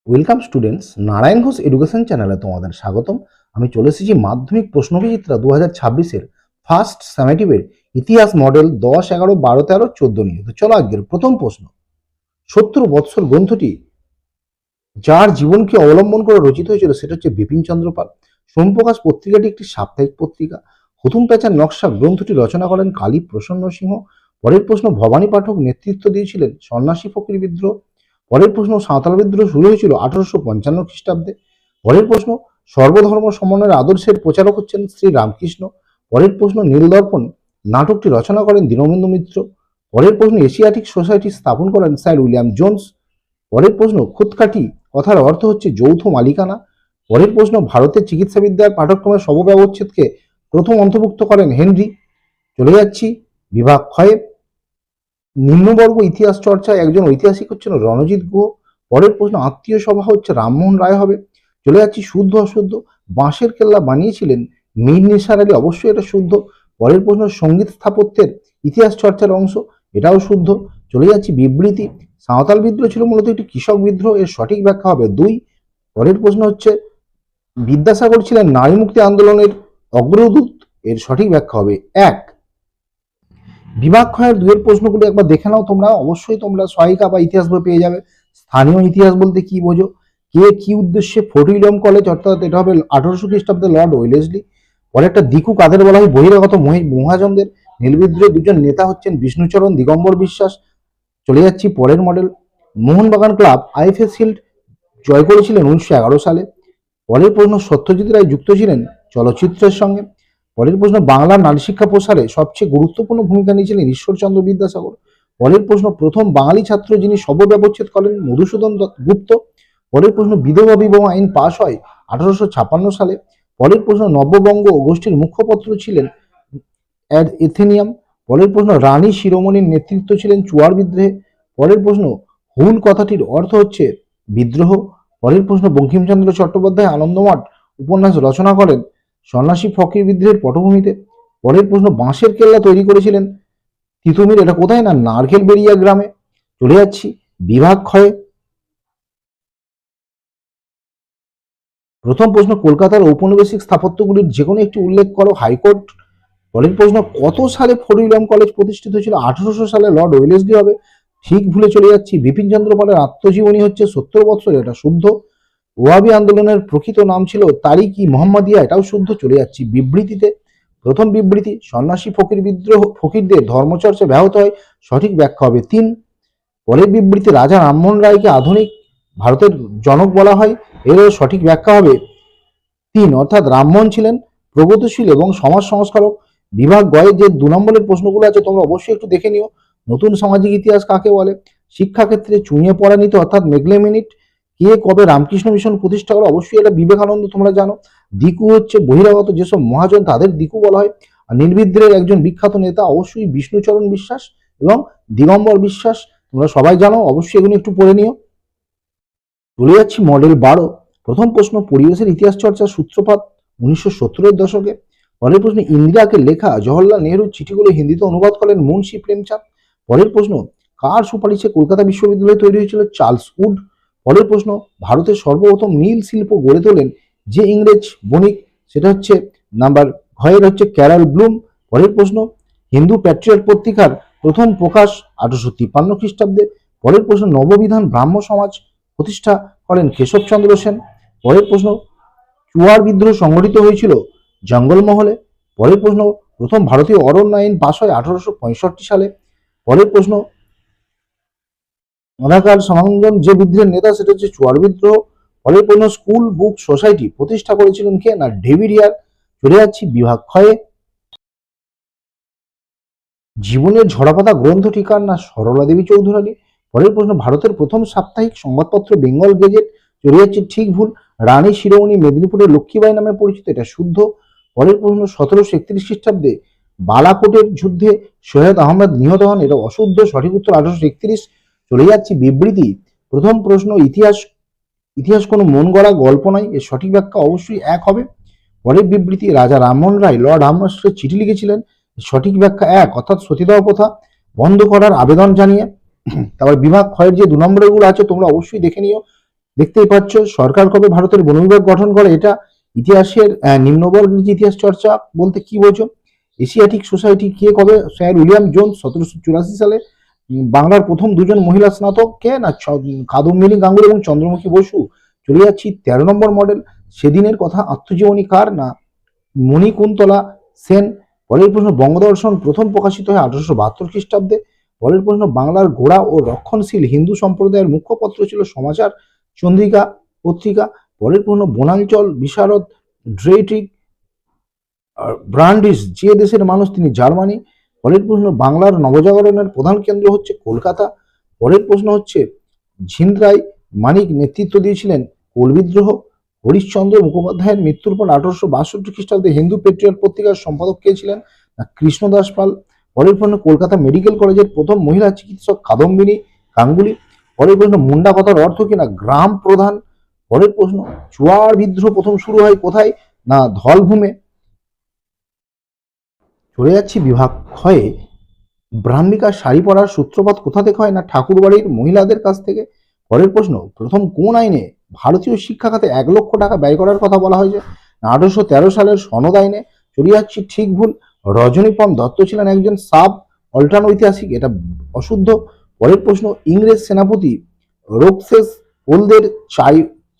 Welcome students, Narayan Ghosh education চ্যানেলে তোমাদের স্বাগতম। আমি চলে এসেছি মাধ্যমিক প্রশ্নবিচিত্রা 2026-এর ফার্স্ট সামেটিভের ইতিহাস মডেল 10, 11, 12, 13, 14 নিয়ে। তো চলো আজকের প্রথম প্রশ্ন। 70 বৎসর গ্রন্থটি যার জীবনকে অবলম্বন করে রচিত হয়েছিল সেটা হচ্ছে বিপিনচন্দ্র পাল। সোমপ্রকাশ পত্রিকাটি একটি সাপ্তাহিক পত্রিকা। হুতুম প্যাঁচার নকশা গ্রন্থটি রচনা করেন কালী প্রসন্ন সিংহ। পরের প্রশ্ন, ভবানী পাঠক নেতৃত্ব দিয়েছিলেন সন্ন্যাসী ফকির বিদ্রোহ। পরের প্রশ্ন, সাঁওতাল বিদ্রোহ শুরু হয়েছিল 1855 খ্রিস্টাব্দে। পরের প্রশ্ন, সর্বধর্ম সমন্বয়ের আদর্শের প্রচারক হচ্ছেন শ্রী রামকৃষ্ণ। পরের প্রশ্ন, নীলদর্পণ নাটকটি রচনা করেন দীনবন্ধু মিত্র। পরের প্রশ্ন, এশিয়াটিক সোসাইটি স্থাপন করেন স্যার উইলিয়াম জোন্স। পরের প্রশ্ন, খুঁতকাটি কথার অর্থ হচ্ছে যৌথ মালিকানা। পরের প্রশ্ন, ভারতের চিকিৎসাবিদ্যার পাঠ্যক্রমের সর্বব্যবচ্ছেদকে প্রথম অন্তর্ভুক্ত করেন হেনরি। চলে যাচ্ছি বিভাগ ক্ষয়ে। নিম্নবর্গ ইতিহাস চর্চায় একজন ঐতিহাসিক হচ্ছেন রণজিৎ গুহ। পরের প্রশ্ন, আত্মীয় সভা হচ্ছে রামমোহন রায় হবে। চলে যাচ্ছি শুদ্ধ অশুদ্ধ। বাঁশের কেল্লা বানিয়েছিলেন মীর নিসার আলী, অবশ্যই এটা শুদ্ধ। পরের প্রশ্ন, সঙ্গীত স্থাপত্যের ইতিহাস চর্চার অংশ, এটাও শুদ্ধ। চলে যাচ্ছি বিবৃতি। সাঁওতাল বিদ্রোহ ছিল মূলত একটি কৃষক বিদ্রোহ, এর সঠিক ব্যাখ্যা হবে 2। পরের প্রশ্ন হচ্ছে, বিদ্যাসাগর ছিলেন নারী মুক্তি আন্দোলনের অগ্রদূত, এর সঠিক ব্যাখ্যা হবে 1। বিভাগ ক্ষয়ের 2 এর প্রশ্নগুলো একবার দেখে নাও তোমরা, অবশ্যই তোমরা সহায়িকা বা ইতিহাস বই পেয়ে যাবে। স্থানীয় ইতিহাস বলতে কি বোঝো? কে কি উদ্দেশ্যে ফোর্ট উইলিয়াম কলেজ, অর্থাৎ এটা হবে 1800 খ্রিস্টাব্দে লর্ড ওয়েলেসলি। পরে একটা দিকু কাদের বলা হয়? বহিরাগত মহাজনদের। নীলবিদ্রোহের দুজন নেতা হচ্ছেন বিষ্ণুচরণ, দিগম্বর বিশ্বাস। চলে যাচ্ছি পরের model. Mohun Bagan club IFA Shield জয় করেছিলেন 1911 সালে। পরের প্রশ্ন, সত্যজিৎ রায় যুক্ত ছিলেন চলচ্চিত্রের সঙ্গে। পরের প্রশ্ন, বাংলার নারী শিক্ষা প্রসারে সবচেয়ে গুরুত্বপূর্ণ ভূমিকা নিয়েছিলেন ঈশ্বরচন্দ্র বিদ্যাসাগর। পরের প্রশ্ন, প্রথম বাঙালি ছাত্র যিনি শবব্যবচ্ছেদ করেন মধুসূদন গুপ্ত। পরের প্রশ্ন, বিধবা বিবাহ আইন পাশ হয় 1856 সালে। পরের প্রশ্ন, নববঙ্গ গোষ্ঠীর মুখপত্র ছিলেন এথেনিয়াম। পরের প্রশ্ন, রানী শিরোমণির নেতৃত্ব ছিলেন চুয়ার বিদ্রোহে। পরের প্রশ্ন, হুল কথাটির অর্থ হচ্ছে বিদ্রোহ। পরের প্রশ্ন, বঙ্কিমচন্দ্র চট্টোপাধ্যায় আনন্দমঠ উপন্যাস রচনা করেন সন্ন্যাসী ফকির বিদ্রোহের পটভূমিতে। পরের প্রশ্ন, বাঁশের কেল্লা তৈরি করেছিলেন তিতুমির, এটা কোথায়? না নারকেলবেড়িয়া গ্রামে। চলে যাচ্ছি বিভাগ ক্ষয়ে। প্রথম প্রশ্ন, কলকাতার ঔপনিবেশিক স্থাপত্যগুলির যে কোনো একটি উল্লেখ করো। হাইকোর্ট। পরের প্রশ্ন, কত সালে ফোর্ট উইলিয়াম কলেজ প্রতিষ্ঠিত হয়েছিল? 1800 সালে, লর্ড ওয়েলেসলি হবে। ঠিক ভুলে চলে যাচ্ছি। বিপিনচন্দ্র পালের আত্মজীবনী হচ্ছে 70 বছর, এটা শুদ্ধ। ওয়াবি আন্দোলনের প্রকৃত নাম ছিল তারিক ই মোহাম্মদিয়া, এটাও শুদ্ধ। চলে যাচ্ছি বিবৃতিতে। প্রথম বিবৃতি, সন্ন্যাসী ফকির বিদ্রোহ ফকিরদের ধর্মচর্চা ব্যাহত হয়, সঠিক ব্যাখ্যা হবে 3। পরের বিবৃতি, রাজা রামমোহন রায়কে আধুনিক ভারতের জনক বলা হয়, এরও সঠিক ব্যাখ্যা হবে 3, অর্থাৎ রামমোহন ছিলেন প্রগতিশীল এবং সমাজ সংস্কারক। বিভাগ গয়ে যে 2 নম্বরের প্রশ্নগুলো আছে তোমরা অবশ্যই একটু দেখে নিও। নতুন সামাজিক ইতিহাস কাকে বলে? শিক্ষাক্ষেত্রে চুঁয়ে পড়া নীতি অর্থাৎ মেকলে মিনিট। কে কবে রামকৃষ্ণ মিশন প্রতিষ্ঠা করে? অবশ্যই এটা বিবেকানন্দ, তোমরা জানো। দিকু হচ্ছে বহিরাগত যেসব মহাজন তাদের দিকু বলা হয়। আর নীলবিদ্রোহের একজন বিখ্যাত নেতা অবশ্যই বিষ্ণুচরণ বিশ্বাস এবং দিগম্বর বিশ্বাস, তোমরা সবাই জানো, অবশ্যই এগুলো একটু পড়ে নিও। চলে যাচ্ছি মডেল 12। প্রথম প্রশ্ন, পরিবেশের ইতিহাস চর্চার সূত্রপাত 1970-এর দশকে। পরের প্রশ্ন, ইন্দিরাকে লেখা জওহরলাল নেহরুর চিঠিগুলো হিন্দিতে অনুবাদ করেন মুন্সি প্রেমচাঁদ। পরের প্রশ্ন, কার সুপারিশে কলকাতা বিশ্ববিদ্যালয় তৈরি হয়েছিল? Charles would. পরের প্রশ্ন, ভারতের সর্বপ্রথম নীল শিল্প গড়ে তোলেন যে ইংরেজ বণিক, সেটা হচ্ছে নাম্বার ঘয়ের হচ্ছে ক্যারল ব্লুম। পরের প্রশ্ন, হিন্দু প্যাট্রিয়ট পত্রিকার প্রথম প্রকাশ 1853 খ্রিস্টাব্দে। পরের প্রশ্ন, নববিধান ব্রাহ্ম সমাজ প্রতিষ্ঠা করেন কেশবচন্দ্র সেন। পরের প্রশ্ন, চুয়ার বিদ্রোহ সংগঠিত হয়েছিল জঙ্গলমহলে। পরের প্রশ্ন, প্রথম ভারতীয় অরণ্য আইন পাশ হয় 1865 সালে। পরের প্রশ্ন, অনাকার সমাঙ্গন যে বিদ্রোহের নেতা সেটা হচ্ছে চুয়ার বিদ্রোহ। পরের প্রশ্ন, স্কুল বুক সোসাইটি প্রতিষ্ঠা করেছিলেন কে? না ডেভিড ইয়ার। চলে যাচ্ছি বিভাগ ক্ষয়ে। জীবনের ঝরাপাতা গ্রন্থটি কার? না সরলা দেবী চৌধুরানী। পরের প্রশ্ন, ভারতের প্রথম সাপ্তাহিক সংবাদপত্র বেঙ্গল গেজেট। চলে যাচ্ছে ঠিক ভুল। রানী শিরোমণি মেদিনীপুরের লক্ষ্মীবাই নামে পরিচিত, এটা শুদ্ধ। পরের প্রশ্ন, 1731 খ্রিস্টাব্দে বালাকোটের যুদ্ধে সৈয়দ আহমেদ নিহত হন, এটা অশুদ্ধ, সঠিক উত্তর 1831। চলে যাচ্ছি বিবৃতি। প্রথম প্রশ্ন, ইতিহাস ইতিহাস কোনো মন গড়া গল্প নয়, এর সঠিক ব্যাখ্যা অবশ্যই 1 হবে। পরের বিবৃতি, রাজা রামমোহন রায় লর্ড হার্ডিঞ্জকে চিঠি লিখেছিলেন, সঠিক ব্যাখ্যা 1, অর্থাৎ সতীদাহ প্রথা বন্ধ করার আবেদন জানিয়ে। তারপর বিভাগ ক্ষয়ের যে 2 নম্বরের গুলো আছে তোমরা অবশ্যই দেখে নিও। দেখতেই পাচ্ছ সরকার কবে ভারতের বন বিভাগ গঠন করে, এটা ইতিহাসের নিম্নবর্গের যে ইতিহাস চর্চা বলতে কি বোঝো। এশিয়াটিক সোসাইটি কে কবে, স্যার উইলিয়াম জোন্স 1784 সালে। বাংলার প্রথম দুজন মহিলা স্নাতক কে না, কাদম্বিনী গাঙ্গুলি এবং চন্দ্রমুখী বসু। চলে যাচ্ছি 13 নম্বর মডেল, সেদিনের কথা আত্মজীবনী কার না, মণিকুন্তলা সেন। পরের প্রশ্ন, বঙ্গদর্শন প্রথম প্রকাশিত হয় 1872 খ্রিস্টাব্দে। পরের প্রশ্ন, বাংলার গোড়া ও রক্ষণশীল হিন্দু সম্প্রদায়ের মুখ্য পত্র ছিল সমাচার চন্দ্রিকা পত্রিকা। পরের প্রশ্ন, বনাঞ্চল বিশারদ ড্রেট্রিক ব্রান্ডিস যে দেশের মানুষ, তিনি জার্মানি। পরের প্রশ্ন, বাংলার নবজাগরণের প্রধান কেন্দ্র হচ্ছে কলকাতা। পরের প্রশ্ন হচ্ছে, ঝিমরাই মানিক নেতৃত্ব দিয়েছিলেন কোল বিদ্রোহ। হরিশ্চন্দ্র মুখোপাধ্যায়ের মৃত্যুর পর 1862 খ্রিস্টাব্দে হিন্দু পেট্রিয়ট পত্রিকার সম্পাদক কে ছিলেন না, কৃষ্ণদাস পাল। পরের প্রশ্ন, কলকাতা মেডিকেল কলেজের প্রথম মহিলা চিকিৎসক কাদম্বিনী গাঙ্গুলি। পরের প্রশ্ন, মুন্ডা কথার অর্থ কি না, গ্রাম প্রধান। পরের প্রশ্ন, চুয়ার বিদ্রোহ প্রথম শুরু হয় কোথায় না, ধলভূমে। চলে যাচ্ছি বিভাগ ক্ষয়ে, ব্রাহ্মিকার শাড়ি পরার সূত্রপাত কোথা থেকে হয় না, ঠাকুরবাড়ির মহিলাদের কাছ থেকে। পরের প্রশ্ন, প্রথম কোন আইনে ভারতীয় শিক্ষা খাতে 1 লক্ষ টাকা ব্যয় করার কথা বলা হয়েছে, 1813 সালের সনদ আইনে। চলে যাচ্ছি ঠিক ভুল, রজনীপম দত্ত ছিলেন একজন সাব অল্টার্ন ঐতিহাসিক, এটা অশুদ্ধ। পরের প্রশ্ন, ইংরেজ সেনাপতি রোকসেস ওলদের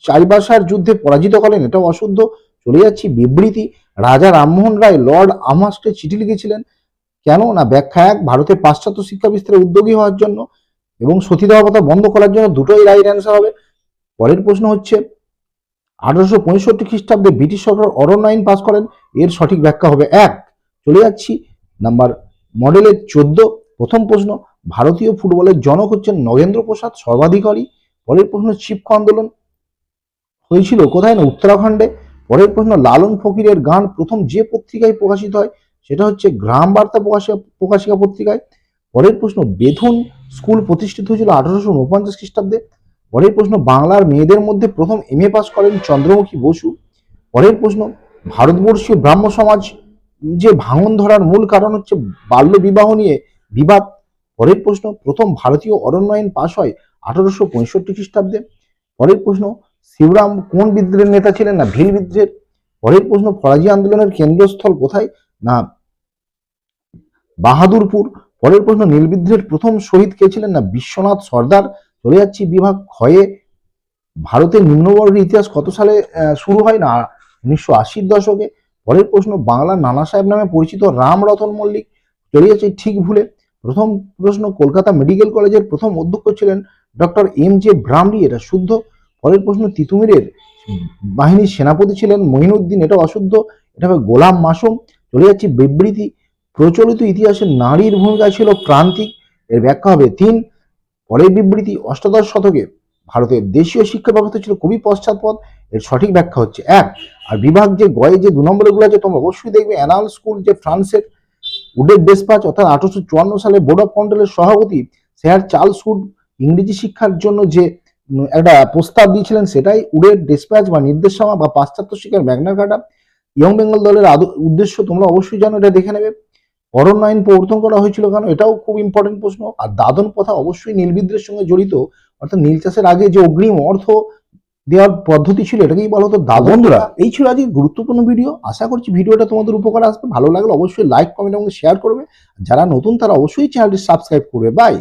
চাইবাসার যুদ্ধে পরাজিত করেন, এটাও অশুদ্ধ। চলে যাচ্ছি বিবৃতি, রাজা রামমোহন রায় লর্ড আমহার্স্টে চিঠি লিখেছিলেন কেন না, ব্যাখ্যা 1, ভারতে পাশ্চাত্য শিক্ষা বিস্তারে উদ্যোগী হওয়ার জন্য এবং সতীদাহ প্রথা বন্ধ করার জন্য, দুটোই রাইট অ্যান্সার হবে। পরের প্রশ্ন হচ্ছে, 1865 খ্রিস্টাব্দে ব্রিটিশ সরকার অরণ্য আইন পাস করেন, এর সঠিক ব্যাখ্যা হবে 1। চলে যাচ্ছি নাম্বার মডেলের 14, প্রথম প্রশ্ন, ভারতীয় ফুটবলের জনক হচ্ছেন নগেন্দ্র প্রসাদ সর্বাধিকারী। পরের প্রশ্ন, চিপকো আন্দোলন হয়েছিল কোথায় না, উত্তরাখণ্ডে। পরের প্রশ্ন, লালন ফকিরের গান প্রথম যে পত্রিকায় প্রকাশিত হয়, সেটা হচ্ছে গ্রাম বার্তা প্রকাশিকা পত্রিকায়। পরের প্রশ্ন, বেথুন স্কুল প্রতিষ্ঠিত হয়েছিল 1849 খ্রিস্টাব্দে। পরের প্রশ্ন, বাংলার মেয়েদের মধ্যে প্রথম MA পাস করেন চন্দ্রমুখী বসু। পরের প্রশ্ন, ভারতবর্ষীয় ব্রাহ্ম সমাজ যে ভাঙন ধরার মূল কারণ হচ্ছে বাল্য বিবাহ নিয়ে বিবাদ। পরের প্রশ্ন, প্রথম ভারতীয় অরণ্য আইন পাস হয় 1865 খ্রিস্টাব্দে। পরের প্রশ্ন, শিবরাম কোন বিদ্রোহের নেতা ছিলেন না, ভিল বিদ্রোহের। পরের প্রশ্ন, ফরাজি আন্দোলনের কেন্দ্রস্থল কোথায় না, বাহাদুরপুর। পরের প্রশ্ন, নীল বিদ্রোহের প্রথম শহীদ কে ছিলেন না, বিশ্বনাথ সর্দার। চলে যাচ্ছি বিভাগ ক্ষয়ে, ভারতের নিম্নবর্গের ইতিহাস কত সালে শুরু হয় না, 1980-র দশকে। পরের প্রশ্ন, বাংলার নানা সাহেব নামে পরিচিত রাম রতন মল্লিক। চলে যাচ্ছে ঠিক ভুলে। প্রথম প্রশ্ন, কলকাতা মেডিকেল কলেজের প্রথম অধ্যক্ষ ছিলেন ডক্টর MJ ব্রামলি, এটা শুদ্ধ। পরের প্রশ্ন, তিতুমিরের বাহিনীর সেনাপতি ছিলেন মঈনুদ্দিন, এটা অশুদ্ধ, এটা হবে গোলাম মাসুম। চলে যাচ্ছি বিবৃতি, প্রচলিত ইতিহাসে নারীর ভূমিকা ছিল প্রান্তিক, এর ব্যাখ্যা হবে 3। পরের বিবৃতি, অষ্টাদশ শতকে ভারতের দেশীয় শিক্ষা ব্যবস্থা ছিল খুবই পশ্চাৎপদ, এর সঠিক ব্যাখ্যা হচ্ছে 1। আর বিভাগ যে গয়ে যে 2 নম্বরের গুলো আছে তোমরা অবশ্যই দেখবে, অ্যানাল স্কুল যে ফ্রান্সের উডের ডেসপাচ, অর্থাৎ 1854 সালে বোর্ড অফ কাউন্সিলের সভাপতি স্যার চার্লস উড ইংরেজি শিক্ষার জন্য যে একটা প্রস্তাব দিয়েছিলেন, সেটাই উডের ডেসপ্যাচ বা নির্দেশনামা বা পাশ্চাত্য শিক্ষার ম্যাগনা কার্টা। ইয়ং বেঙ্গল দলের উদ্দেশ্য তোমরা অবশ্যই জানো, এটা দেখে নেবে। অরণ্য আইন প্রবর্তন করা হয়েছিল কেন, এটাও খুব ইম্পর্টেন্ট প্রশ্ন। আর দাদন প্রথা অবশ্যই নীল বিদ্রোহের সঙ্গে জড়িত, অর্থাৎ নীল চাষের আগে যে অগ্রিম অর্থ দেওয়ার পদ্ধতি ছিল, এটাকেই বলা হতো দাদন। বন্ধুরা, এই ছিল আজকে গুরুত্বপূর্ণ ভিডিও। আশা করছি ভিডিওটা তোমাদের উপকার আসবে। ভালো লাগলে অবশ্যই লাইক, কমেন্ট এবং শেয়ার করবে। যারা নতুন তারা অবশ্যই চ্যানেলটি সাবস্ক্রাইব করবে। বাই।